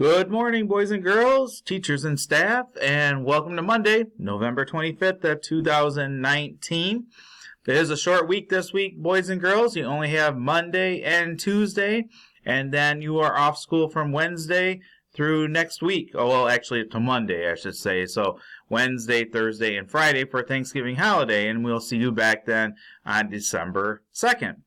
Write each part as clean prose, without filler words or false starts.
Good morning, boys and girls, teachers and staff, and welcome to Monday, November 25th of 2019. It is a short week this week, boys and girls. You only have Monday and Tuesday, and then you are off school from Wednesday through next week. Oh, well, actually to Monday, I should say. So Wednesday, Thursday, and Friday for Thanksgiving holiday, and we'll see you back then on December 2nd.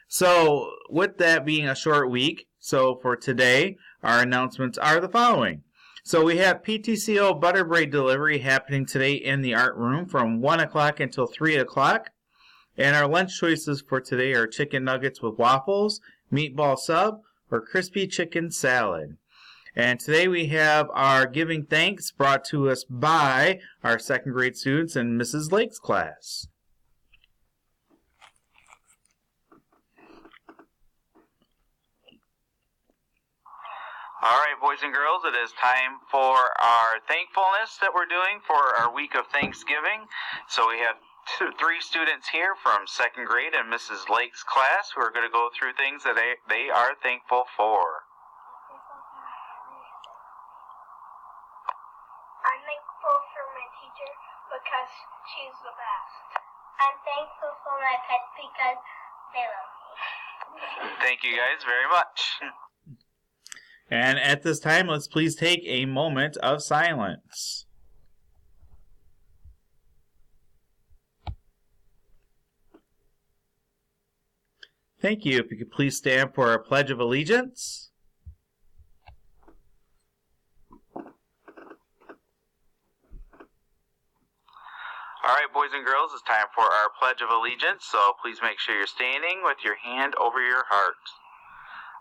So with that being a short week, so for today, our announcements are the following. So we have PTCO butter braid delivery happening today in the art room from 1 o'clock until 3 o'clock. And our lunch choices for today are chicken nuggets with waffles, meatball sub, or crispy chicken salad. And today we have our giving thanks brought to us by our second grade students in Mrs. Lake's class. All right, boys and girls, it is time for our thankfulness that we're doing for our week of Thanksgiving. So we have three students here from second grade in Mrs. Lake's class who are going to go through things that they are thankful for. I'm thankful for my teacher because she's the best. I'm thankful for my pets because they love me. Thank you guys very much. And at this time, let's please take a moment of silence. Thank you. If you could please stand for our Pledge of Allegiance. All right, boys and girls, it's time for our Pledge of Allegiance, so please make sure you're standing with your hand over your heart.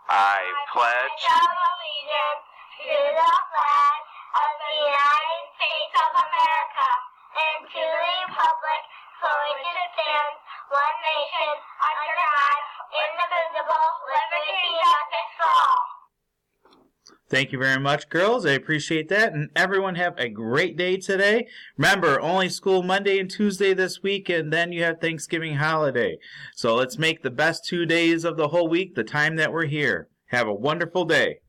I pledge allegiance to the flag of the United States of America and to the republic for which it stands, one nation, under God, indivisible, liberty and justice for all. Thank you very much, girls. I appreciate that. And everyone have a great day today. Remember, only school Monday and Tuesday this week, and then you have Thanksgiving holiday. So let's make the best 2 days of the whole week the time that we're here. Have a wonderful day.